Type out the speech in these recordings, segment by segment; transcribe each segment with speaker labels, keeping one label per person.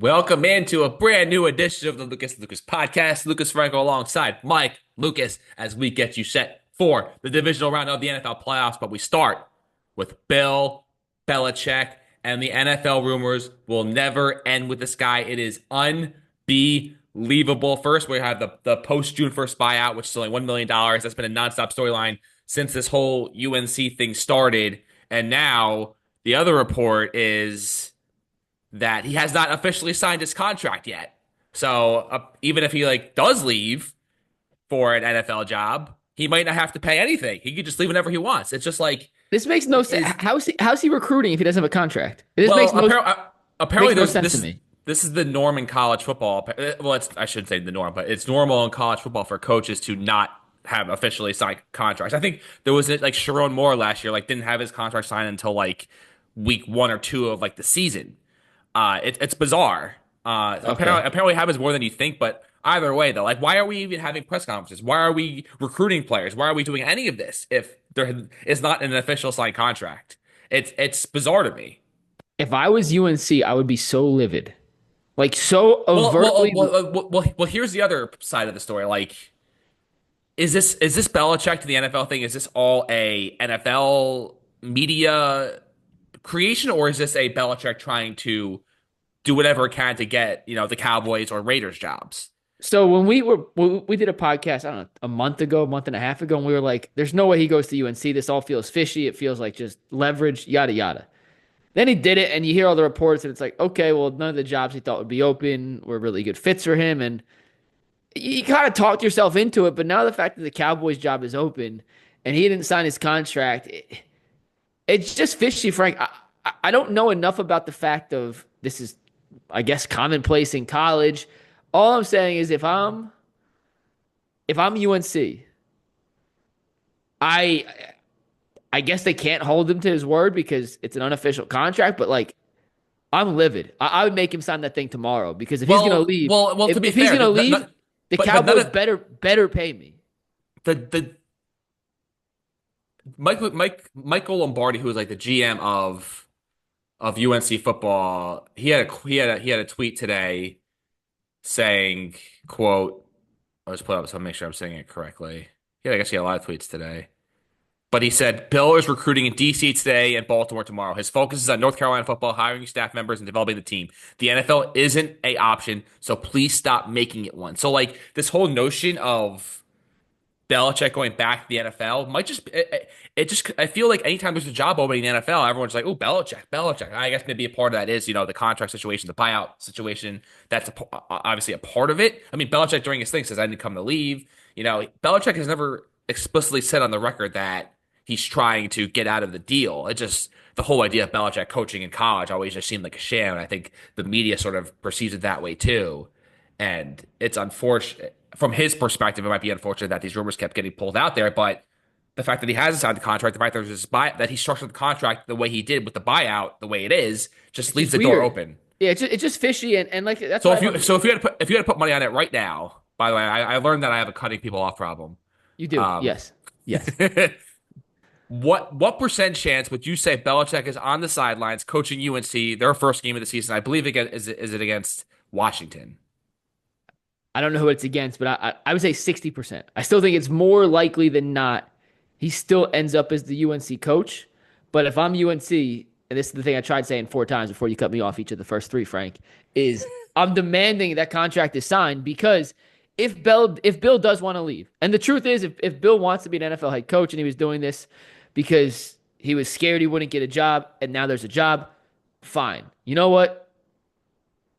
Speaker 1: Welcome into a brand new edition of the Lucas podcast. Lucas Frankel alongside Mike Lucas as we get you set for the divisional round of the NFL playoffs. But we start with Bill Belichick, and the NFL rumors will never end with this guy. It is unbelievable. First, we have the post June 1st buyout, which is only $1 million. That's been a nonstop storyline since this whole UNC thing started. And now the other report is that he has not officially signed his contract yet. So even if he does leave for an NFL job, he might not have to pay anything. He could just leave whenever he wants. It's just
Speaker 2: This makes no sense. How's he recruiting if he doesn't have a contract? This
Speaker 1: well,
Speaker 2: makes no
Speaker 1: apparently
Speaker 2: makes no
Speaker 1: there's
Speaker 2: sense to me.
Speaker 1: this is the norm in college football. Well, I shouldn't say the norm, but it's normal in college football for coaches to not have officially signed contracts. I think there was Sharon Moore last year, didn't have his contract signed until week 1 or 2 of the season. It's bizarre.
Speaker 2: Okay.
Speaker 1: Apparently happens more than you think, but either way though, why are we even having press conferences? Why are we recruiting players? Why are we doing any of this if there is not an official signed contract? It's bizarre to me.
Speaker 2: If I was UNC, I would be so livid, so overtly.
Speaker 1: Here's the other side of the story. Is this Belichick to the NFL thing? Is this all a NFL media creation, or is this a Belichick trying to do whatever it can to get, the Cowboys or Raiders jobs?
Speaker 2: So when we did a podcast, I don't know, a month ago, a month and a half ago, and we were like, "There's no way he goes to UNC. This all feels fishy. It feels like just leverage, yada yada." Then he did it, and you hear all the reports, and it's like, okay, well, none of the jobs he thought would be open were really good fits for him, and you kind of talked yourself into it. But now the fact that the Cowboys job is open and he didn't sign his contract, it's just fishy, Frank. I don't know enough about the fact of this is, I guess, commonplace in college. All I'm saying is if I'm UNC, I I guess they can't hold him to his word because it's an unofficial contract, but I'm livid. I would make him sign that thing tomorrow because if he's gonna leave,
Speaker 1: To be
Speaker 2: if he's
Speaker 1: fair,
Speaker 2: gonna leave, the
Speaker 1: but none
Speaker 2: Cowboys
Speaker 1: of
Speaker 2: better pay me.
Speaker 1: the Michael Lombardi, who was the GM of UNC football, he had a tweet today saying, "quote." I'll just put it up so I make sure I'm saying it correctly. Yeah, I guess he had a lot of tweets today. But he said Bill is recruiting in DC today and Baltimore tomorrow. His focus is on North Carolina football, hiring staff members, and developing the team. The NFL isn't a option, so please stop making it one. So this whole notion of Belichick going back to the NFL might just I feel like anytime there's a job opening in the NFL, everyone's like, oh, Belichick. I guess maybe a part of that is the contract situation, the buyout situation. That's obviously a part of it. I mean, Belichick during his thing says I didn't come to leave. Belichick has never explicitly said on the record that he's trying to get out of the deal. It just the whole idea of Belichick coaching in college always just seemed like a sham, and I think the media sort of perceives it that way too. And it's unfortunate from his perspective. It might be unfortunate that these rumors kept getting pulled out there, but the fact that he hasn't signed the contract, the fact that that he structured the contract the way he did with the buyout, the way it is, just
Speaker 2: It's
Speaker 1: leaves
Speaker 2: just
Speaker 1: the door
Speaker 2: weird.
Speaker 1: open.
Speaker 2: Yeah, it's just fishy and that's
Speaker 1: So
Speaker 2: why
Speaker 1: if you so if you had to put money on it right now, by the way, I learned that I have a cutting people off problem.
Speaker 2: you do.
Speaker 1: Um,
Speaker 2: Yes. Yes.
Speaker 1: what percent chance would you say Belichick is on the sidelines coaching UNC their first game of the season? I believe is it against Washington?
Speaker 2: I don't know who it's against, but I would say 60%. I still think it's more likely than not he still ends up as the UNC coach. But if I'm UNC, and this is the thing I tried saying 4 times before you cut me off each of the first three, Frank, is I'm demanding that contract is signed because if Bill does want to leave, and the truth is if Bill wants to be an NFL head coach and he was doing this because he was scared he wouldn't get a job and now there's a job, fine. You know what?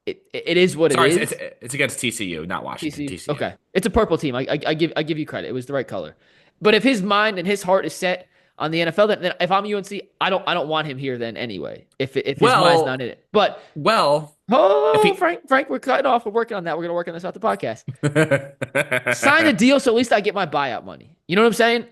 Speaker 2: It is what it
Speaker 1: Sorry,
Speaker 2: is.
Speaker 1: it's against TCU, not Washington.
Speaker 2: TCU.
Speaker 1: TCU.
Speaker 2: Okay, it's a purple team. I give you credit. It was the right color. But if his mind and his heart is set on the NFL, then if I'm UNC, I don't want him here then anyway. If his mind's not in it. But
Speaker 1: Well, if
Speaker 2: oh,
Speaker 1: he
Speaker 2: Frank, we're cutting off. We're working on that. We're gonna work on this off the podcast. Sign a deal so at least I get my buyout money. You know what I'm saying?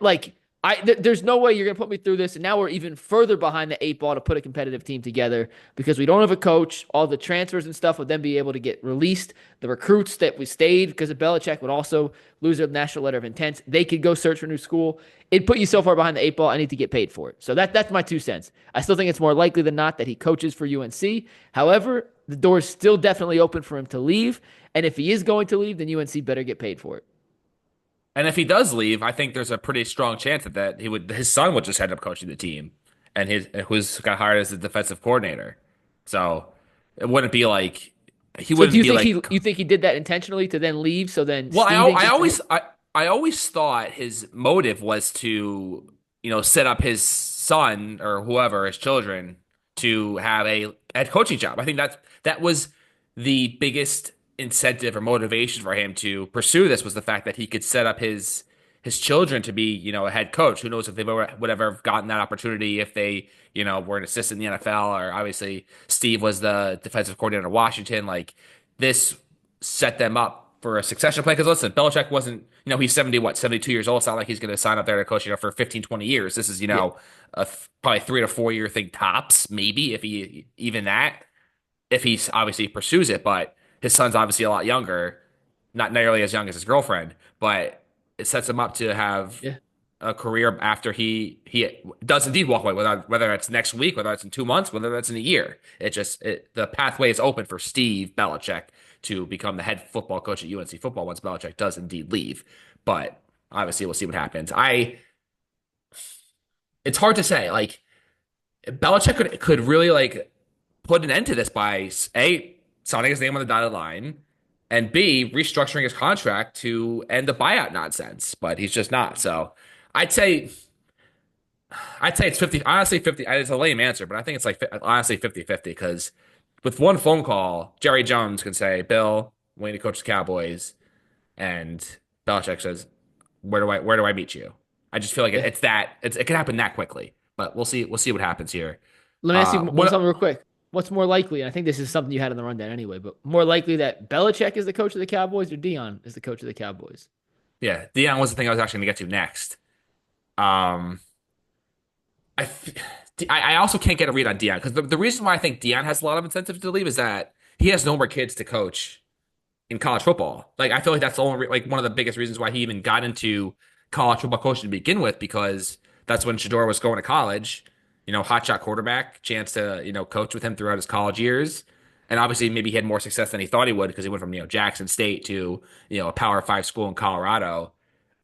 Speaker 2: There's no way you're gonna put me through this, and now we're even further behind the 8 ball to put a competitive team together because we don't have a coach. All the transfers and stuff would then be able to get released. The recruits that we stayed because of Belichick would also lose their national letter of intent. They could go search for a new school. It put you so far behind the 8 ball. I need to get paid for it. So that's my 2 cents. I still think it's more likely than not that he coaches for UNC. However, The door's still definitely open for him to leave. And if he is going to leave, then UNC better get paid for it.
Speaker 1: And if he does leave, I think there's a pretty strong chance that his son would just end up coaching the team, and his who's got hired as the defensive coordinator. So it wouldn't be like he
Speaker 2: So do
Speaker 1: wouldn't
Speaker 2: you
Speaker 1: be
Speaker 2: think
Speaker 1: like.
Speaker 2: he did that intentionally to then leave so then
Speaker 1: Well,
Speaker 2: Steven can come in?
Speaker 1: I always thought his motive was to set up his son or whoever his children to have a head coaching job. I think that was the biggest incentive or motivation for him to pursue this was the fact that he could set up his children to be a head coach. Who knows if they would ever have gotten that opportunity if they were an assistant in the NFL, or obviously Steve was the defensive coordinator in Washington. Like this set them up for a succession plan. Because listen, Belichick wasn't, he's 70, 72 years old. It's not like he's going to sign up there to coach, for 15, 20 years. This is,
Speaker 2: Yeah.
Speaker 1: probably 3 to 4 year thing tops, maybe if he even that, if he obviously pursues it. But his son's obviously a lot younger, not nearly as young as his girlfriend, but it sets him up to have
Speaker 2: Yeah.
Speaker 1: a career after he does indeed walk away, whether that's next week, whether that's in 2 months, whether that's in a year. The pathway is open for Steve Belichick to become the head football coach at UNC football once Belichick does indeed leave. But obviously, we'll see what happens. It's hard to say. Like Belichick could really like put an end to this by A, signing his name on the dotted line, and B, restructuring his contract to end the buyout nonsense. But he's just not. So I'd say I'd say it's 50. Honestly, 50. It's a lame answer, but I think it's like honestly 50-50 because with one phone call, Jerry Jones can say, "Bill, we need to coach the Cowboys," and Belichick says, "Where do I meet you?" I just feel like
Speaker 2: Yeah.
Speaker 1: it can happen that quickly. But we'll see. We'll see what happens here.
Speaker 2: Let me ask you something
Speaker 1: What?
Speaker 2: real quick. What's more likely, and I think this is something you had in the rundown anyway, but more likely that Belichick is the coach of the Cowboys or Deion is the coach of the Cowboys?
Speaker 1: Yeah, Deion was the thing I was actually going to get to next. Um, I, f- I also can't get a read on Deion because the reason why I think Deion has a lot of incentive to leave is that he has no more kids to coach in college football. Like I feel like that's the only like one of the biggest reasons why he even got into college football coaching to begin with because that's when Shador was going to college. Hotshot quarterback, chance to coach with him throughout his college years, and obviously maybe he had more success than he thought he would because he went from Jackson State to a Power Five school in Colorado.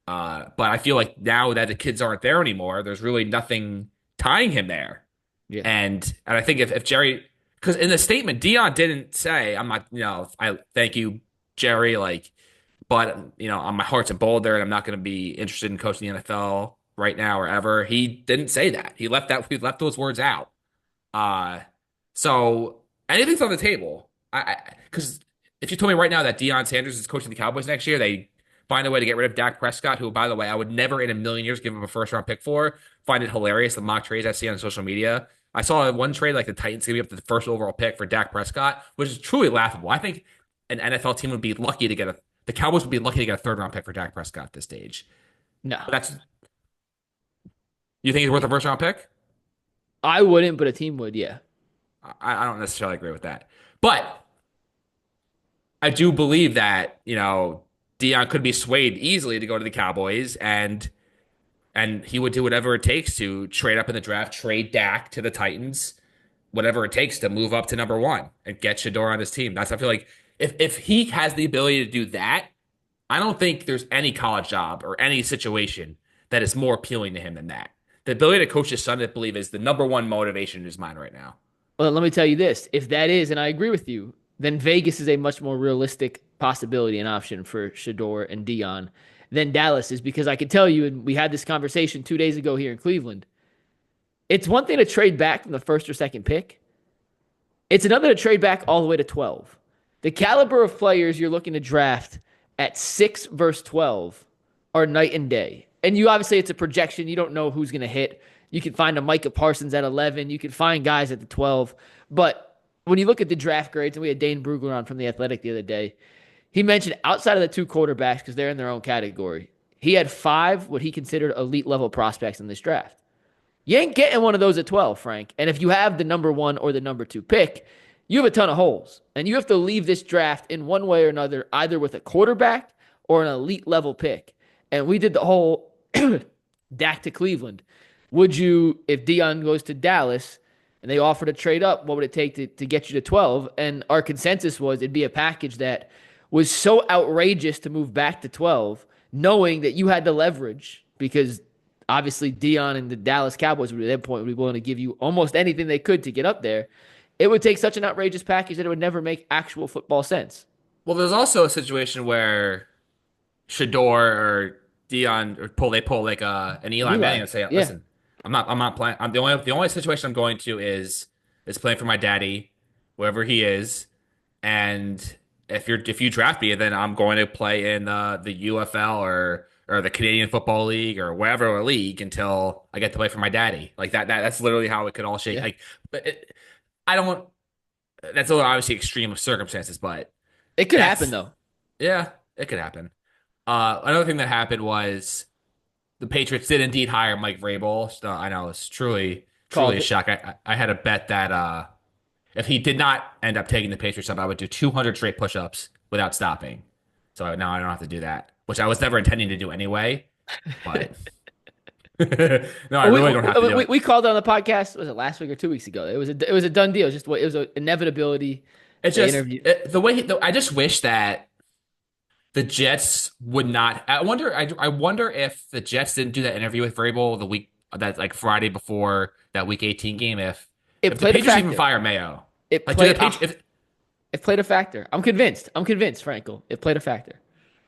Speaker 1: But I feel like now that the kids aren't there anymore, there's really nothing tying him there.
Speaker 2: Yeah.
Speaker 1: And I think if Jerry, because in the statement, Dion didn't say, I'm not, I thank you, Jerry, like, but, my heart's in Boulder and I'm not going to be interested in coaching the NFL right now or ever. He didn't say that. He left those words out. Uh, so anything's on the table. Because if you told me right now that Deion Sanders is coaching the Cowboys next year, they find a way to get rid of Dak Prescott, who, by the way, I would never in a million years give him a first round pick for. Find it hilarious the mock trades I see on social media. I saw one trade like the Titans giving up the first overall pick for Dak Prescott, which is truly laughable. I think an NFL team would be lucky to get the Cowboys would be lucky to get a third round pick for Dak Prescott at this stage.
Speaker 2: No.
Speaker 1: But you think he's worth a first round pick?
Speaker 2: I wouldn't, but a team would, yeah.
Speaker 1: I don't necessarily agree with that. But I do believe that, Dion could be swayed easily to go to the Cowboys and he would do whatever it takes to trade up in the draft, trade Dak to the Titans, whatever it takes to move up to number one and get Shador on his team. I feel like if he has the ability to do that, I don't think there's any college job or any situation that is more appealing to him than that. The ability to coach his son, I believe, is the number one motivation in his mind right now.
Speaker 2: Well, let me tell you this. If that is, and I agree with you, then Vegas is a much more realistic possibility and option for Shador and Dion than Dallas is because I can tell you, and we had this conversation 2 days ago here in Cleveland. It's one thing to trade back from the first or second pick. It's another to trade back all the way to 12. The caliber of players you're looking to draft at 6 versus 12 are night and day. And you obviously, it's a projection. You don't know who's going to hit. You can find a Micah Parsons at 11. You can find guys at the 12. But when you look at the draft grades, and we had Dane Brugler on from The Athletic the other day, he mentioned outside of the two quarterbacks, because they're in their own category, he had 5 what he considered elite level prospects in this draft. You ain't getting one of those at 12, Frank. And if you have the number 1 or the number 2 pick, you have a ton of holes. And you have to leave this draft in one way or another, either with a quarterback or an elite level pick. And we did the whole Dak to Cleveland. Would you, if Dion goes to Dallas, and they offered to trade up, what would it take to get you to 12? And our consensus was it'd be a package that was so outrageous to move back to 12, knowing that you had the leverage because obviously Deion and the Dallas Cowboys would at that point would be willing to give you almost anything they could to get up there. It would take such an outrageous package that it would never make actual football sense.
Speaker 1: Well, there's also a situation where Shador or Dion or they pull like an Eli Manning
Speaker 2: Eli,
Speaker 1: and say,
Speaker 2: yeah,
Speaker 1: "Listen, I'm not playing. I'm the only situation I'm going to is playing for my daddy, wherever he is, and if you draft me, then I'm going to play in the UFL or the Canadian Football League or wherever league until I get to play for my daddy. Like that's literally how it could all shake.
Speaker 2: yeah.
Speaker 1: Like, but I don't. That's obviously extreme circumstances, but
Speaker 2: It could happen
Speaker 1: that's
Speaker 2: though.
Speaker 1: yeah, it could happen. Another thing that happened was the Patriots did indeed hire Mike Vrabel. So I know it's truly
Speaker 2: Called
Speaker 1: a
Speaker 2: it.
Speaker 1: shock. I had a bet that if he did not end up taking the Patriots up, I would do 200 straight push-ups without stopping. So now I don't have to do that, which I was never intending to do anyway. But no, I
Speaker 2: Well,
Speaker 1: really don't have to do it.
Speaker 2: we called it on the podcast. Was it last week or 2 weeks ago? It was a done deal. It was just it was an inevitability.
Speaker 1: It's
Speaker 2: They
Speaker 1: just
Speaker 2: interviewed.
Speaker 1: the way I just wish that the Jets would not. I wonder if the Jets didn't do that interview with Vrabel the week that like Friday before that Week 18 game.
Speaker 2: It
Speaker 1: If the
Speaker 2: played a
Speaker 1: Patriots even
Speaker 2: factor.
Speaker 1: fire Mayo,
Speaker 2: It
Speaker 1: like do the
Speaker 2: played.
Speaker 1: Patriots? If
Speaker 2: It played a factor. I'm convinced. I'm convinced, Frankel. It played a factor.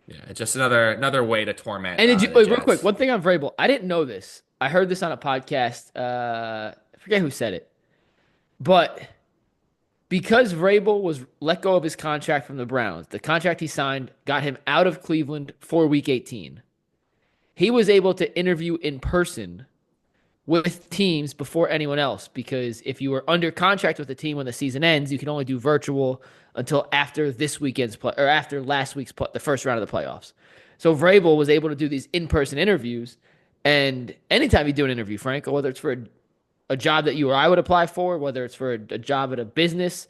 Speaker 1: yeah, it's just another way to torment
Speaker 2: And did you
Speaker 1: the
Speaker 2: wait, real quick?
Speaker 1: Jets.
Speaker 2: One thing on Vrabel. I didn't know this. I heard this on a podcast. I forget who said it, but because Vrabel was let go of his contract from the Browns, the contract he signed got him out of Cleveland for Week 18. He was able to interview in person with teams before anyone else because if you were under contract with a team when the season ends, you can only do virtual until after this weekend's play or after last week's the first round of the playoffs. So Vrabel was able to do these in-person interviews, and anytime you do an interview, Frank, whether it's for a job that you or I would apply for, whether it's for a job at a business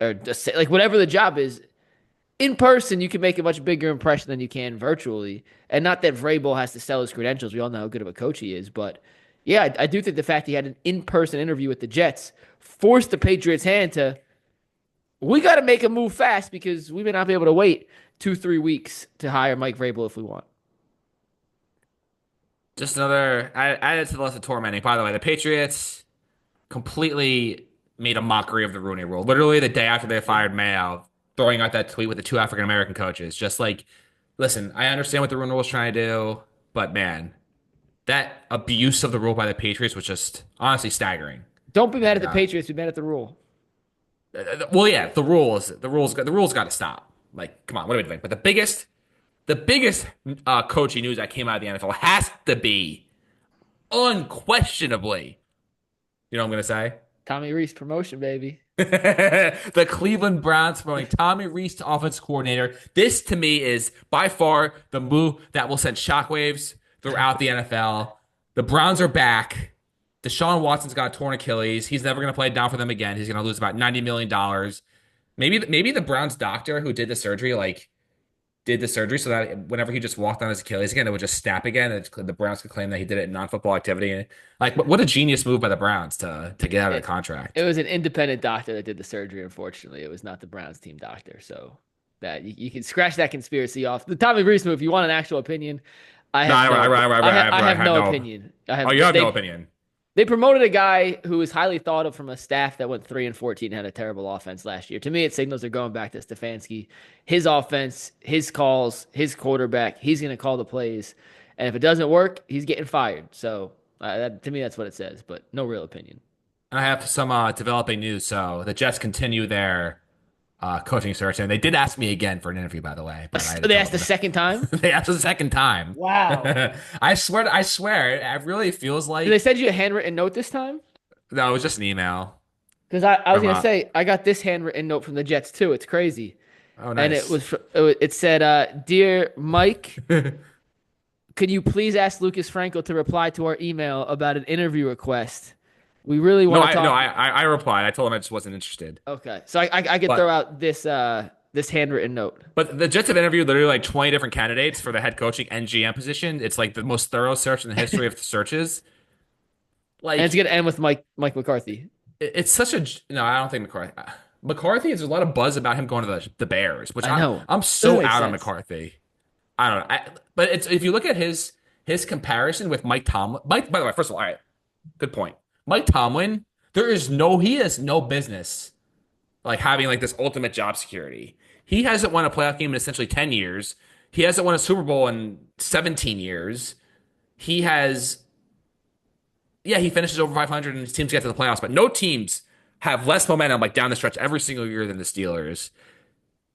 Speaker 2: or just, like whatever the job is, in person, you can make a much bigger impression than you can virtually. And not that Vrabel has to sell his credentials. We all know how good of a coach he is. But yeah, I do think the fact he had an in person interview with the Jets forced the Patriots' hand to, we got to make a move fast because we may not be able to wait 2, 3 weeks to hire Mike Vrabel if we want.
Speaker 1: Just another I added to the list of tormenting. By the way, the Patriots completely made a mockery of the Rooney Rule. Literally the day after they fired Mayo, throwing out that tweet with the two African American coaches. Just like, listen, I understand what the Rooney Rule is trying to do, but man, that abuse of the rule by the Patriots was just honestly staggering.
Speaker 2: Don't be mad at
Speaker 1: And
Speaker 2: the Patriots. Be mad at the rule.
Speaker 1: well, yeah, the rules got to stop. Like, come on, what are we doing? But the biggest coaching news that came out of the NFL has to be unquestionably. You know what I'm gonna say?
Speaker 2: Tommy Reese promotion, baby.
Speaker 1: The Cleveland Browns promoting Tommy Rees to offense coordinator. This to me is by far the move that will send shockwaves throughout the NFL. The Browns are back. Deshaun Watson's got a torn Achilles. He's never going to play down for them again. He's going to lose about $90 million. Maybe the Browns doctor who did the surgery did the surgery so that whenever he just walked on his Achilles again, it would just snap again. And the Browns could claim that he did it in non-football activity. Like, what a genius move by the Browns to get out of the
Speaker 2: It
Speaker 1: contract.
Speaker 2: was an independent doctor that did the surgery. Unfortunately, it was not the Browns team doctor. So that you can scratch that conspiracy off. The Tommy Reese move. If you want an actual opinion, I
Speaker 1: No,
Speaker 2: have no. I
Speaker 1: I
Speaker 2: have
Speaker 1: have
Speaker 2: no
Speaker 1: no.
Speaker 2: opinion. I
Speaker 1: Oh,
Speaker 2: have.
Speaker 1: you have no opinion.
Speaker 2: They promoted a guy who was highly thought of from a staff that went 3-14 and had a terrible offense last year. To me, it signals they're going back to Stefanski. His offense, his calls, his quarterback. He's going to call the plays, and if it doesn't work, he's getting fired. So to me, that's what it says. But no real opinion.
Speaker 1: And I have some developing news. So the Jets continue their coaching search, and they did ask me again for an interview, by the way, but I had to
Speaker 2: They
Speaker 1: tell
Speaker 2: asked the
Speaker 1: them
Speaker 2: second time.
Speaker 1: they asked the second time.
Speaker 2: Wow.
Speaker 1: I swear, it really feels
Speaker 2: Did they
Speaker 1: like
Speaker 2: send you a handwritten note this time?
Speaker 1: no, it was just an email
Speaker 2: Because I was
Speaker 1: from
Speaker 2: gonna say I got this handwritten note from the Jets too. It's crazy,
Speaker 1: oh
Speaker 2: and it
Speaker 1: nice.
Speaker 2: was it said, "Dear Mike, could you please ask Lucas Frankel to reply to our email about an interview request? We really
Speaker 1: No,
Speaker 2: want to
Speaker 1: I no,
Speaker 2: talk."
Speaker 1: I replied. I told him I just wasn't interested.
Speaker 2: Okay, so I could throw
Speaker 1: But
Speaker 2: out this handwritten note,
Speaker 1: but the Jets have interviewed literally like 20 different candidates for the head coaching and GM position. It's like the most thorough search in the history of searches.
Speaker 2: and it's
Speaker 1: Like
Speaker 2: gonna end with Mike McCarthy.
Speaker 1: it's such a no. I don't think McCarthy. McCarthy. There's a lot of buzz about him going to the Bears, which
Speaker 2: I
Speaker 1: I'm
Speaker 2: know.
Speaker 1: I'm
Speaker 2: Doesn't
Speaker 1: so
Speaker 2: make
Speaker 1: out on
Speaker 2: sense.
Speaker 1: McCarthy. I don't know. But it's if you look at his comparison with Mike Tomlin. Mike, by the way, first of all, all right, good point. Mike Tomlin, he has no business like having like this ultimate job security. He hasn't won a playoff game in essentially 10 years. He hasn't won a Super Bowl in 17 years. He has, yeah, he finishes over 500 and his teams get to the playoffs, but no teams have less momentum like down the stretch every single year than the Steelers.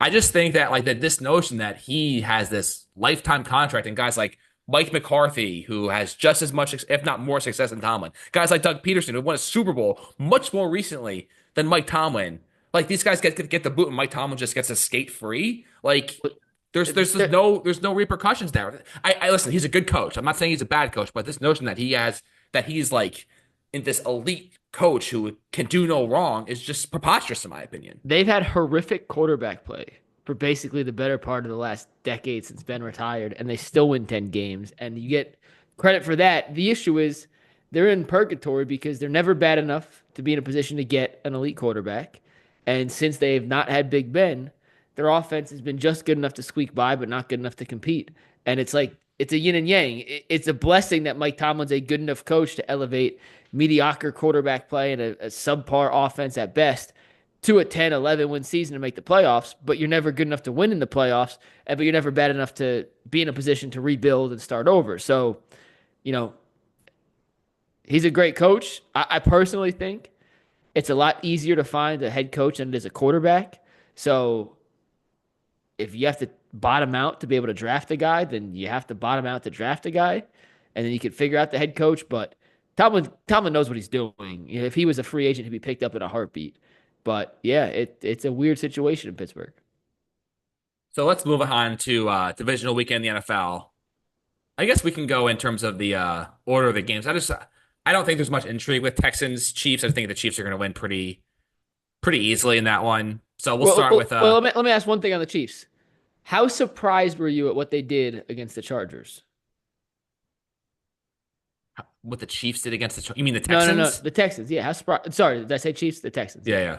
Speaker 1: I just think that like that this notion that he has this lifetime contract and guys like Mike McCarthy, who has just as much, if not more success than Tomlin, guys like Doug Peterson, who won a Super Bowl much more recently than Mike Tomlin. Like these guys get the boot and Mike Tomlin just gets to skate free. Like
Speaker 2: But
Speaker 1: there's no repercussions there. I listen, he's a good coach. I'm not saying he's a bad coach, but this notion that he's like in this elite coach who can do no wrong is just preposterous in my opinion.
Speaker 2: they've had horrific quarterback play for basically the better part of the last decade since Ben retired, and they still win 10 games. And you get credit for that. The issue is they're in purgatory because they're never bad enough to be in a position to get an elite quarterback. And since they've not had Big Ben, their offense has been just good enough to squeak by, but not good enough to compete. And it's like, it's a yin and yang. It's a blessing that Mike Tomlin's a good enough coach to elevate mediocre quarterback play and a subpar offense at best to a 10, 11 win season to make the playoffs, but you're never good enough to win in the playoffs, but you're never bad enough to be in a position to rebuild and start over. So, you know, he's a great coach. I personally think it's a lot easier to find a head coach than it is a quarterback. So if you have to bottom out to be able to draft a guy, then you have to bottom out to draft a guy, and then you can figure out the head coach. But Tomlin knows what he's doing. You know, if he was a free agent, he'd be picked up in a heartbeat. But yeah, it's a weird situation in Pittsburgh.
Speaker 1: So let's move on to divisional weekend in the NFL. I guess we can go in terms of the order of the games. I don't think there's much intrigue with Texans Chiefs. I think the Chiefs are going to win pretty easily in that one. So we'll start with
Speaker 2: Let me ask one thing on the Chiefs. How surprised were you at what they did against the Chargers?
Speaker 1: what the Chiefs did against you mean the
Speaker 2: No,
Speaker 1: Texans?
Speaker 2: the Texans. Yeah, how surprised? Sorry, did I say Chiefs? The Texans.
Speaker 1: Yeah,
Speaker 2: Yeah.
Speaker 1: yeah.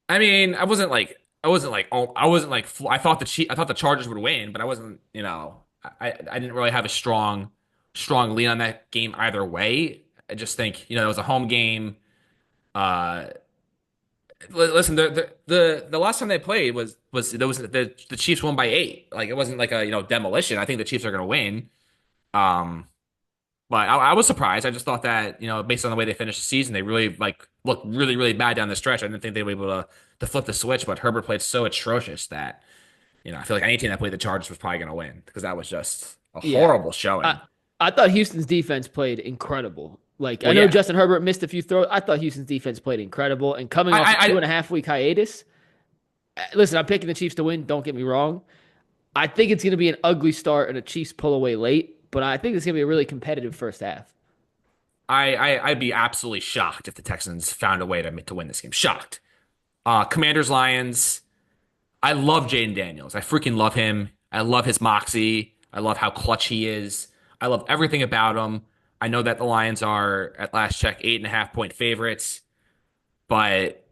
Speaker 1: I mean, I thought I thought the Chargers would win, but I wasn't, I didn't really have a strong lean on that game either way. I just think, it was a home game. Uh, listen, the last time they played was the Chiefs won by 8. Like it wasn't like a, demolition. I think the Chiefs are going to win. Um, But I was surprised. I just thought that, based on the way they finished the season, they really like looked really, really bad down the stretch. I didn't think they were able to flip the switch, but Herbert played so atrocious that, I feel like any team that played the Chargers was probably going to win because that was just a
Speaker 2: Yeah.
Speaker 1: horrible
Speaker 2: I
Speaker 1: showing.
Speaker 2: I thought Houston's defense played incredible. Like I
Speaker 1: Well,
Speaker 2: know
Speaker 1: yeah.
Speaker 2: Justin Herbert missed a few throws. I thought Houston's defense played incredible. And coming off a two
Speaker 1: I
Speaker 2: and a half week hiatus, listen, I'm picking the Chiefs to win. Don't get me wrong. I think it's going to be an ugly start and a Chiefs pull away late, but I think it's going to be a really competitive first half.
Speaker 1: I'd be absolutely shocked if the Texans found a way to win this game. Shocked. Commanders Lions. I love Jaden Daniels. I freaking love him. I love his moxie. I love how clutch he is. I love everything about him. I know that the Lions are at last check 8.5 point favorites, but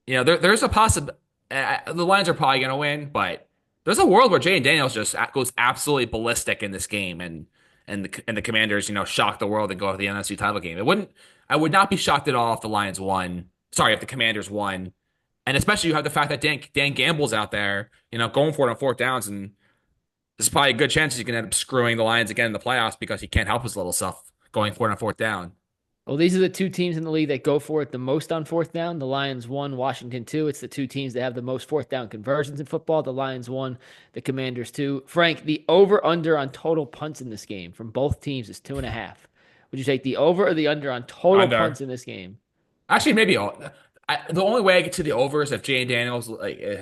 Speaker 1: there's a possible. The Lions are probably going to win, but there's a world where Jaden Daniels just goes absolutely ballistic in this game, and the Commanders, shock the world and go to the NFC title game. I would not be shocked at all if the Lions won. Sorry, if the Commanders won, and especially you have the fact that Dan Gamble's out there, going for it on fourth downs, and there's probably a good chance he can end up screwing the Lions again in the playoffs because he can't help his little self going for it on fourth down.
Speaker 2: Well, these are the two teams in the league that go for it the most on fourth down. The Lions won, Washington two. It's the two teams that have the most fourth down conversions in football. The Lions won, the Commanders two. Frank, the over under on total punts in this game from both teams is 2.5. Would you take the over or the under on total punts
Speaker 1: Under.
Speaker 2: in this game?
Speaker 1: Actually, maybe the only way I get to the over is if Jane Daniels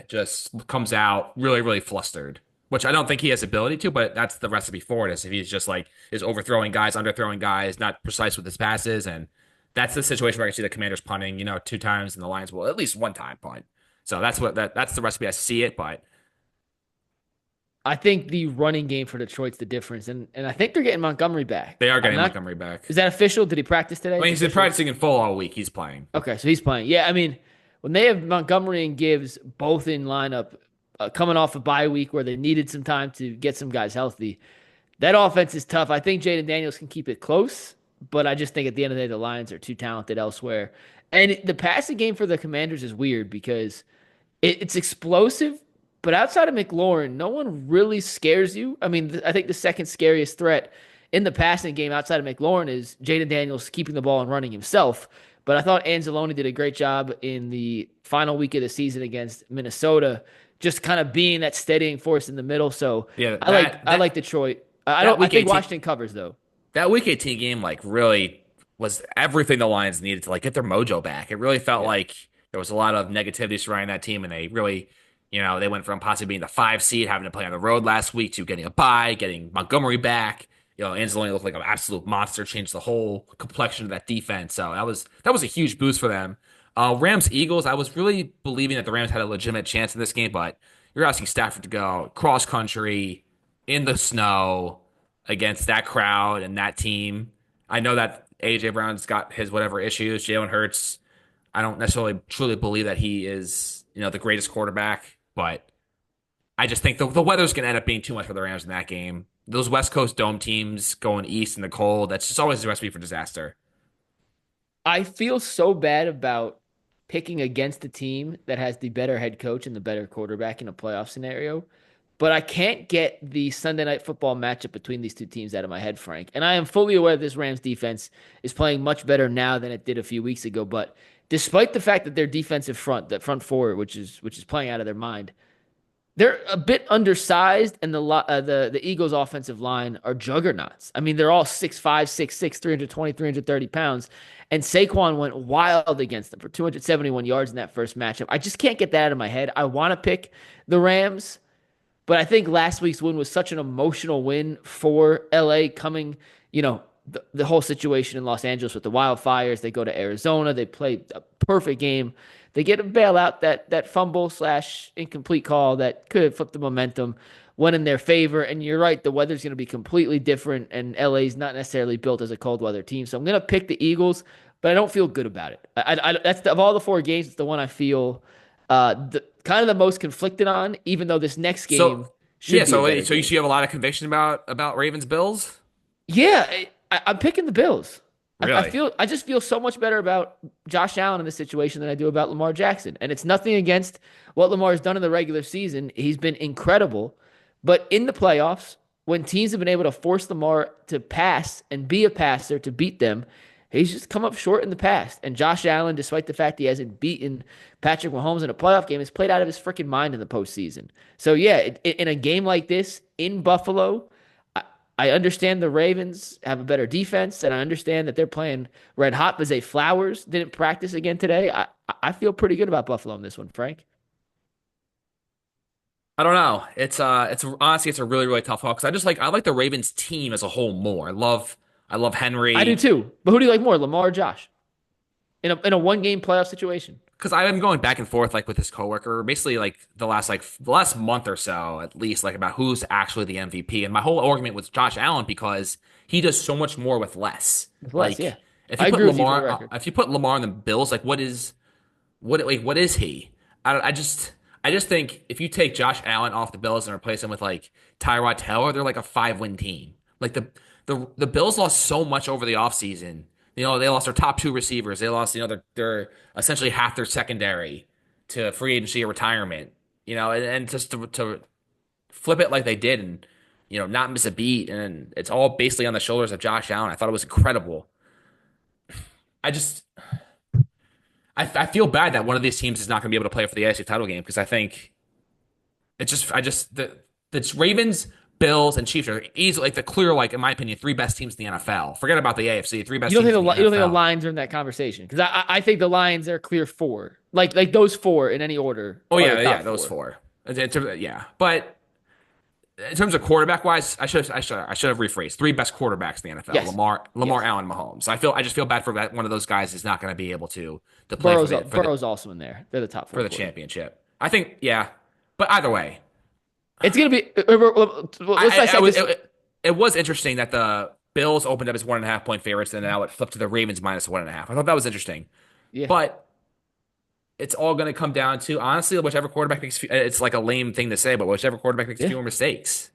Speaker 1: just comes out really, really flustered, which I don't think he has ability to, but that's the recipe for it. Is if he's just like is overthrowing guys, underthrowing guys, not precise with his passes, and that's the situation where I can see the Commanders punting, 2 times, and the Lions will at least one time punt. So that's the recipe I see it, but
Speaker 2: I think the running game for Detroit's the difference, and I think they're getting Montgomery back.
Speaker 1: They are
Speaker 2: I'm
Speaker 1: getting
Speaker 2: not.
Speaker 1: Montgomery back.
Speaker 2: Is that official? Did he practice today?
Speaker 1: I mean,
Speaker 2: It's
Speaker 1: he's been
Speaker 2: official.
Speaker 1: practicing in full all week. He's playing.
Speaker 2: Okay, so he's playing. Yeah, I mean, when they have Montgomery and Gibbs both in lineup, coming off a bye week where they needed some time to get some guys healthy, that offense is tough. I think Jaden Daniels can keep it close, but I just think at the end of the day, the Lions are too talented elsewhere. And the passing game for the Commanders is weird because it's explosive, but outside of McLaurin, no one really scares you. I mean, I think the second scariest threat in the passing game outside of McLaurin is Jaden Daniels keeping the ball and running himself. But I thought Anzalone did a great job in the final week of the season against Minnesota, just kind of being that steadying force in the middle. So
Speaker 1: Yeah,
Speaker 2: I like Detroit. I
Speaker 1: that
Speaker 2: don't. I
Speaker 1: week
Speaker 2: think
Speaker 1: 18
Speaker 2: Washington covers though.
Speaker 1: that week 18 game like really was everything the Lions needed to like get their mojo back. It really felt
Speaker 2: Yeah.
Speaker 1: like there was a lot of negativity surrounding that team, and they really, they went from possibly being the 5 seed, having to play on the road last week, to getting a bye, getting Montgomery back. Anzalone looked like an absolute monster, changed the whole complexion of that defense. So that was a huge boost for them. Rams Eagles, I was really believing that the Rams had a legitimate chance in this game, but you're asking Stafford to go cross country in the snow against that crowd and that team. I know that AJ Brown's got his whatever issues. Jalen Hurts, I don't necessarily truly believe that he is, the greatest quarterback, but I just think the weather's going to end up being too much for the Rams in that game. Those West Coast dome teams going east in the cold, that's just always a recipe for disaster.
Speaker 2: I feel so bad about picking against a team that has the better head coach and the better quarterback in a playoff scenario. But I can't get the Sunday night football matchup between these two teams out of my head, Frank. And I am fully aware this Rams defense is playing much better now than it did a few weeks ago. But despite the fact that their defensive front, that front four, which is playing out of their mind, they're a bit undersized, and the Eagles' offensive line are juggernauts. I mean, they're all 6'5", 6'6", 320, 330 pounds. And Saquon went wild against them for 271 yards in that first matchup. I just can't get that out of my head. I want to pick the Rams, but I think last week's win was such an emotional win for LA coming, the whole situation in Los Angeles with the wildfires. They go to Arizona. They play a perfect game. They get a bailout, that fumble slash incomplete call that could have flipped the momentum, went in their favor. And you're right, the weather's going to be completely different, and LA's not necessarily built as a cold weather team. So I'm going to pick the Eagles, but I don't feel good about it. Of all the four games, it's the one I feel kind of the most conflicted on, even though this next
Speaker 1: So,
Speaker 2: game
Speaker 1: yeah,
Speaker 2: should be a
Speaker 1: so
Speaker 2: better
Speaker 1: so you
Speaker 2: game.
Speaker 1: should have a lot of conviction about Ravens Bills?
Speaker 2: Yeah, I'm picking the Bills.
Speaker 1: Really?
Speaker 2: I just feel so much better about Josh Allen in this situation than I do about Lamar Jackson. And it's nothing against what Lamar's done in the regular season. He's been incredible. But in the playoffs, when teams have been able to force Lamar to pass and be a passer to beat them, he's just come up short in the past. And Josh Allen, despite the fact he hasn't beaten Patrick Mahomes in a playoff game, has played out of his freaking mind in the postseason. So yeah, in a game like this in Buffalo, I understand the Ravens have a better defense, and I understand that they're playing red hot. But Zay Flowers didn't practice again today. I feel pretty good about Buffalo in this one, Frank.
Speaker 1: I don't know. It's honestly it's a really really tough call because I like the Ravens team as a whole more. I love
Speaker 2: I do
Speaker 1: Henry
Speaker 2: too. But who do you like more, Lamar or Josh? In a one game playoff situation?
Speaker 1: because I've been going back and forth like with his coworker basically like the last month or so at least like about who's actually the MVP, and my whole argument was Josh Allen because he does so much more with less.
Speaker 2: With less, yeah.
Speaker 1: Like if you
Speaker 2: I
Speaker 1: put
Speaker 2: agree with you for the
Speaker 1: Lamar
Speaker 2: record.
Speaker 1: if you put Lamar in the Bills, like what is he? I just think if you take Josh Allen off the Bills and replace him with like Tyrod Taylor, they're like a 5-win team. Like the Bills lost so much over the offseason. They lost their top two receivers. They lost, they're essentially half their secondary to free agency or retirement. And just to flip it like they did and not miss a beat, and it's all basically on the shoulders of Josh Allen. I thought it was incredible. I just I feel bad that one of these teams is not going to be able to play for the AFC title game because I think the Ravens, Bills, and Chiefs are easily like the clear, like in my opinion, three best teams in the NFL. Forget about the AFC, three best teams in the
Speaker 2: You don't think the
Speaker 1: NFL.
Speaker 2: Lions are in that conversation? Because I think the Lions are clear four. Like those four in any order
Speaker 1: Oh
Speaker 2: are the
Speaker 1: yeah, yeah,
Speaker 2: top
Speaker 1: those
Speaker 2: four.
Speaker 1: four. Yeah, but in terms of quarterback wise, I should have rephrased three best quarterbacks in the NFL:
Speaker 2: Yes,
Speaker 1: Lamar
Speaker 2: yes.
Speaker 1: Allen, Mahomes. I just feel bad for that one of those guys is not going to be able to play for the
Speaker 2: Burrow's also in there. They're the top four
Speaker 1: for the
Speaker 2: quarterbacks.
Speaker 1: championship. I think yeah, but either way.
Speaker 2: It's gonna be. Let's
Speaker 1: I
Speaker 2: dissect
Speaker 1: was
Speaker 2: this.
Speaker 1: it was interesting that the Bills opened up as 1.5 point favorites, and now it flipped to the Ravens -1.5. I thought that was interesting,
Speaker 2: Yeah,
Speaker 1: but it's all going to come down to honestly whichever quarterback makes. It's like a lame thing to say, but whichever quarterback makes
Speaker 2: yeah.
Speaker 1: fewer mistakes,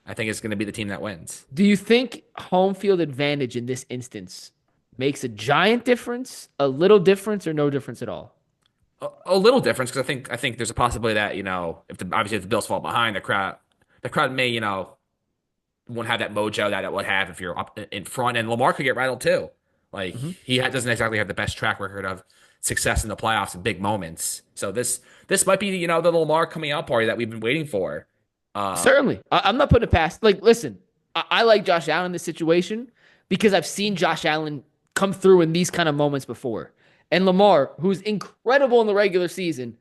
Speaker 1: I think is going to be the team that wins.
Speaker 2: Do you think home field advantage in this instance makes a giant difference, a little difference, or no difference at all?
Speaker 1: A little difference because I think there's a possibility that if obviously if the Bills fall behind, the crowd may won't have that mojo that it would have if you're up in front, and Lamar could get rattled too. Like
Speaker 2: Hmm.
Speaker 1: doesn't exactly have the best track record of success in the playoffs and big moments. So this might be the Lamar coming out party that we've been waiting for. Uh,
Speaker 2: Certainly. I'm not putting it past. Like, listen, I like Josh Allen in this situation because I've seen Josh Allen come through in these kind of moments before. And Lamar, who's incredible in the regular season,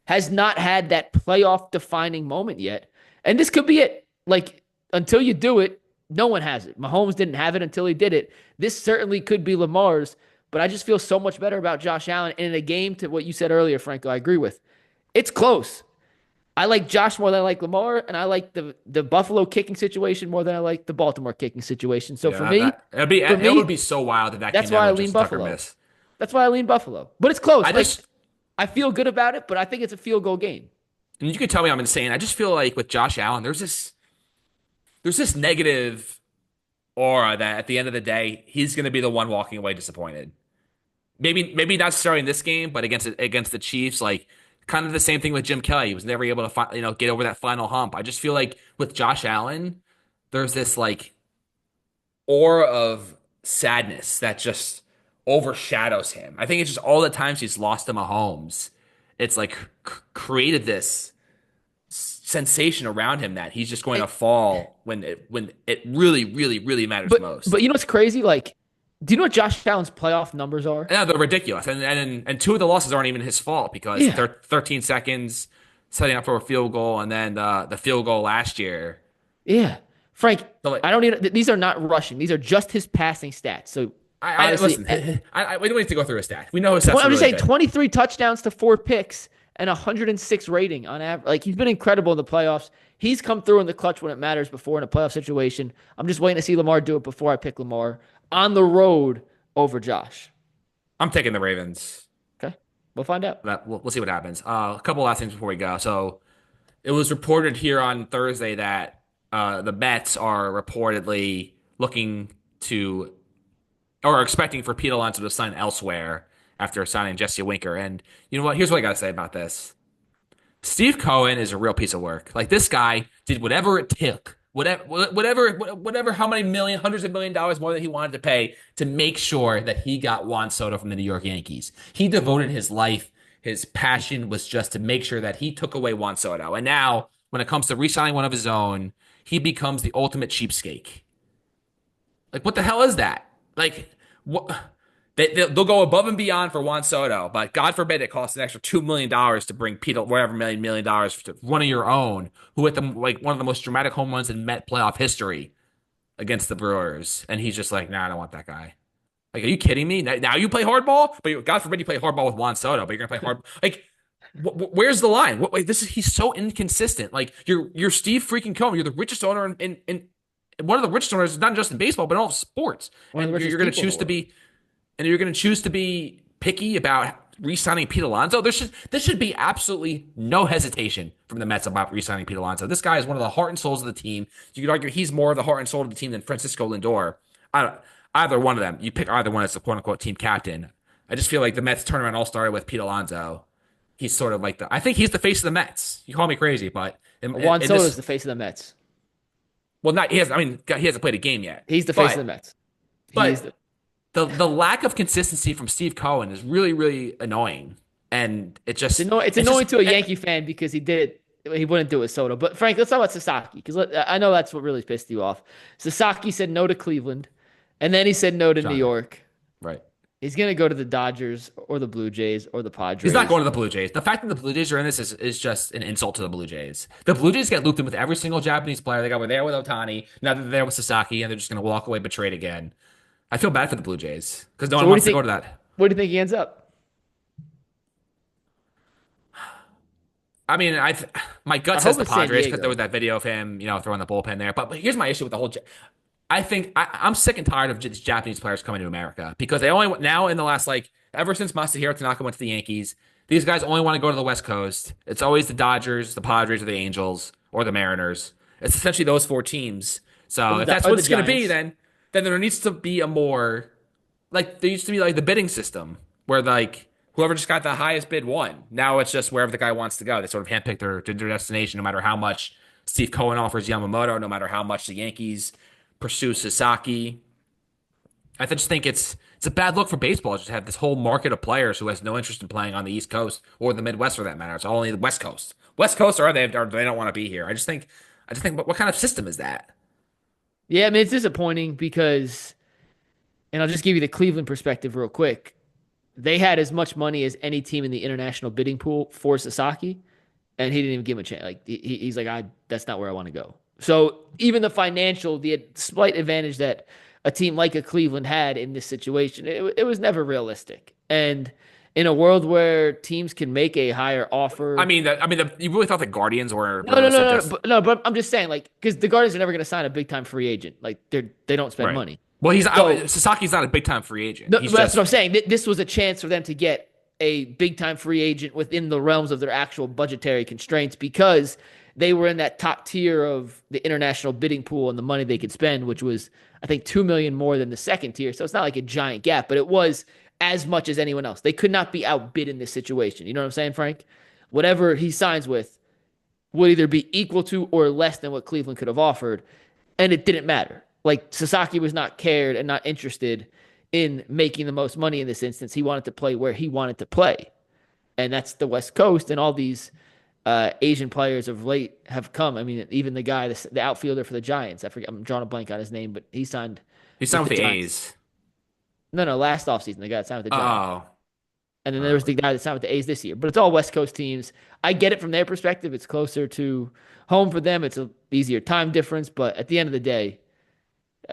Speaker 2: has not had that playoff defining moment yet. And this could be it. Like, until you do it, no one has it. Mahomes didn't have it until he did it. This certainly could be Lamar's, but I just feel so much better about Josh Allen. And in a game, to what you said earlier, Franco, I agree with. It's close. I like Josh more than I like Lamar, and I like the Buffalo kicking situation more than I like the Baltimore kicking situation. So
Speaker 1: yeah,
Speaker 2: for me, for
Speaker 1: it would
Speaker 2: me,
Speaker 1: be so wild if that came
Speaker 2: that's
Speaker 1: down
Speaker 2: why I
Speaker 1: to
Speaker 2: lean
Speaker 1: just Tucker
Speaker 2: Buffalo.
Speaker 1: miss.
Speaker 2: That's why I lean Buffalo. But it's close.
Speaker 1: I
Speaker 2: Like
Speaker 1: just
Speaker 2: I feel good about it, but I think it's a field goal game.
Speaker 1: and you can tell me I'm insane. I just feel like with Josh Allen, there's this negative aura that at the end of the day, he's going to be the one walking away disappointed. Maybe not starting this game, but against the Chiefs, like kind of the same thing with Jim Kelly. He was never able to get over that final hump. I just feel like with Josh Allen, there's this like aura of sadness that just overshadows him. I think it's just all the times he's lost to Mahomes. It's like created this sensation around him that he's just going
Speaker 2: And,
Speaker 1: to fall when it really, really, really matters
Speaker 2: but
Speaker 1: most.
Speaker 2: you know what's crazy? Like, do you know what Josh Allen's playoff numbers are?
Speaker 1: Yeah, they're ridiculous, and two of the losses aren't even his fault because
Speaker 2: Yeah,
Speaker 1: 13 seconds setting up for a field goal, and then the field goal last year.
Speaker 2: yeah. Frank,
Speaker 1: So like,
Speaker 2: I don't need. These are not rushing. These are just his passing stats. So
Speaker 1: I
Speaker 2: obviously,
Speaker 1: listen. We don't need to go through his stats. We know his stats
Speaker 2: I'm
Speaker 1: are
Speaker 2: just
Speaker 1: really
Speaker 2: saying
Speaker 1: good.
Speaker 2: 23 touchdowns to 4 picks and 106 rating on average. Like he's been incredible in the playoffs. He's come through in the clutch when it matters before in a playoff situation. I'm just waiting to see Lamar do it before I pick Lamar on the road over Josh.
Speaker 1: I'm taking the Ravens.
Speaker 2: Okay. We'll find out.
Speaker 1: We'll see what happens. A couple last things before we go. So it was reported here on Thursday that the Mets are reportedly looking to or expecting for Pete Alonso to sign elsewhere after signing Jesse Winker. And you know what? Here's what I got to say about this. Steve Cohen is a real piece of work. Like this guy did whatever it took, whatever, how many hundreds of $1 millions more than he wanted to pay to make sure that he got Juan Soto from the New York Yankees. He devoted his life, his passion was just to make sure that he took away Juan Soto. And now, when it comes to re-signing one of his own, he becomes the ultimate cheapskate. Like, what the hell is that? Like, what? They'll go above and beyond for Juan Soto, but God forbid it costs an extra $2 million to bring Pete, whatever million dollars to one of your own, who hit one of the most dramatic home runs in Met playoff history against the Brewers, and he's just like, nah, I don't want that guy. Like, are you kidding me? Now you play hardball, but God forbid you play hardball with Juan Soto, but you're gonna play hard. Like, where's the line? He's so inconsistent. Like, you're Steve freaking Cohen. You're the richest owner in one of the richest owners, not just in baseball, but in all of sports,
Speaker 2: One of the
Speaker 1: and
Speaker 2: richest
Speaker 1: you're gonna
Speaker 2: people in the
Speaker 1: choose to
Speaker 2: world.
Speaker 1: be and you're going to choose to be picky about re-signing Pete Alonso. There should be absolutely no hesitation from the Mets about re-signing Pete Alonso. This guy is one of the heart and souls of the team. You could argue he's more of the heart and soul of the team than Francisco Lindor. Either one of them. You pick either one as the quote-unquote team captain. I just feel like the Mets turnaround all started with Pete Alonso. He's sort of like I think he's the face of the Mets. You call me crazy, but
Speaker 2: Juan
Speaker 1: in
Speaker 2: Soto is
Speaker 1: this,
Speaker 2: the face of the Mets.
Speaker 1: well, not he has. I mean, he hasn't played a game yet,
Speaker 2: He's the face of the
Speaker 1: but
Speaker 2: Mets. He is
Speaker 1: but
Speaker 2: the.
Speaker 1: the lack of consistency from Steve Cohen is really, really annoying. And
Speaker 2: It's
Speaker 1: it's
Speaker 2: annoying
Speaker 1: just
Speaker 2: to a Yankee fan because he did it. He wouldn't do it with Soto. But Frank, let's talk about Sasaki because I know that's what really pissed you off. Sasaki said no to Cleveland, and then he said no to New
Speaker 1: shocker.
Speaker 2: York.
Speaker 1: Right.
Speaker 2: He's gonna go to the Dodgers or the Blue Jays or the
Speaker 1: He's not
Speaker 2: Padres.
Speaker 1: going to the Blue Jays. The fact that the Blue Jays are in this is just an insult to the Blue Jays. The Blue Jays get looped in with every single Japanese player. They were there with Otani. Now they're there with Sasaki, and they're just going to walk away betrayed again. I feel bad for the Blue Jays because no
Speaker 2: So
Speaker 1: one
Speaker 2: what do you
Speaker 1: wants to go
Speaker 2: think?
Speaker 1: to that.
Speaker 2: What do you think he ends up?
Speaker 1: I mean, my gut
Speaker 2: I
Speaker 1: says
Speaker 2: hope
Speaker 1: the
Speaker 2: it's San
Speaker 1: Padres because there was
Speaker 2: Diego.
Speaker 1: that video of him, throwing the bullpen there. But here's my issue with the whole. I think I'm sick and tired of just Japanese players coming to America because they only now in the last ever since Masahiro Tanaka went to the Yankees, these guys only want to go to the West Coast. It's always the Dodgers, the Padres, or the Angels, or the Mariners. It's essentially those four teams. So if that's
Speaker 2: Or
Speaker 1: what
Speaker 2: the
Speaker 1: it's going to be,
Speaker 2: Giants.
Speaker 1: then there needs to be a more there used to be the bidding system where whoever just got the highest bid won. Now it's just wherever the guy wants to go. They sort of handpick their destination, no matter how much Steve Cohen offers Yamamoto, no matter how much the Yankees pursue Sasaki. I just think it's a bad look for baseball. Just have this whole market of players who has no interest in playing on the East Coast or the Midwest for that matter. It's only the West Coast. West Coast or they don't want to be here. I just think what kind of system is that?
Speaker 2: Yeah, I mean, it's disappointing because, and I'll just give you the Cleveland perspective real quick. They had as much money as any team in the international bidding pool for Sasaki, and he didn't even give him a chance. Like he's like, that's not where I want to go. So even the slight advantage that a team like a Cleveland had in this situation, it was never realistic. And in a world where teams can make a higher
Speaker 1: I
Speaker 2: offer,
Speaker 1: mean, you really thought the Guardians were a
Speaker 2: no, no,
Speaker 1: realistic?
Speaker 2: no, no, but I'm just saying, like, because the Guardians are never going to sign a big time free agent. Like they don't spend
Speaker 1: Right.
Speaker 2: money.
Speaker 1: Well,
Speaker 2: So
Speaker 1: Sasaki's not a big time free agent.
Speaker 2: no,
Speaker 1: He's
Speaker 2: that's what I'm
Speaker 1: just
Speaker 2: saying. This was a chance for them to get a big time free agent within the realms of their actual budgetary constraints because they were in that top tier of the international bidding pool and the money they could spend, which was I think 2 million more than the second tier. So it's not like a giant gap, but it was as much as anyone else. They could not be outbid in this situation. You know what I'm saying, Frank? Whatever he signs with would either be equal to or less than what Cleveland could have offered, and it didn't matter. Like Sasaki was not cared and not interested in making the most money in this instance. He wanted to play where he wanted to play, and that's the West Coast. And all these Asian players of late have come. I mean, even the outfielder for the Giants. I forget. I'm drawing a blank on his name, but he signed
Speaker 1: he signed
Speaker 2: with the
Speaker 1: with the
Speaker 2: Giants.
Speaker 1: A's.
Speaker 2: No, no, last offseason the guy that signed with the Giants.
Speaker 1: Oh,
Speaker 2: And then there was
Speaker 1: oh.
Speaker 2: the guy that signed with the A's this year. But it's all West Coast teams. I get it from their perspective. It's closer to home for them. It's a easier time difference. But at the end of the day,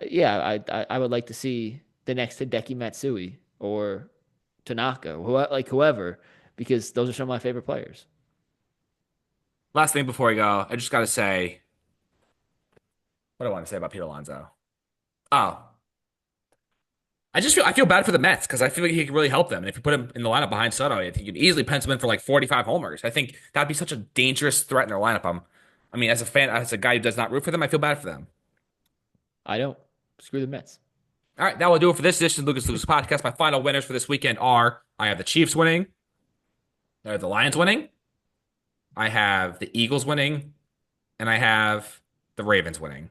Speaker 2: yeah, I would like to see the next Hideki Matsui or Tanaka, or whoever, because those are some of my favorite players.
Speaker 1: Last thing before I go, I just got to say what do I want to say about Pete Alonso. Oh, I feel bad for the Mets because I feel like he could really help them. And if you put him in the lineup behind Soto, I think you could easily pencil him in for 45 homers. I think that'd be such a dangerous threat in their lineup. I mean, as a fan, as a guy who does not root for them, I feel bad for them.
Speaker 2: I don't screw the Mets.
Speaker 1: All right, that will do it for this edition of Lucas podcast. My final winners for this weekend are I have the Chiefs winning, I have the Lions winning, I have the Eagles winning, and I have the Ravens winning.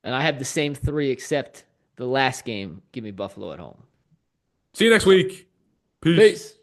Speaker 2: And I have the same three except the last game. Give me Buffalo at home.
Speaker 1: See you next week. Peace.
Speaker 2: Peace.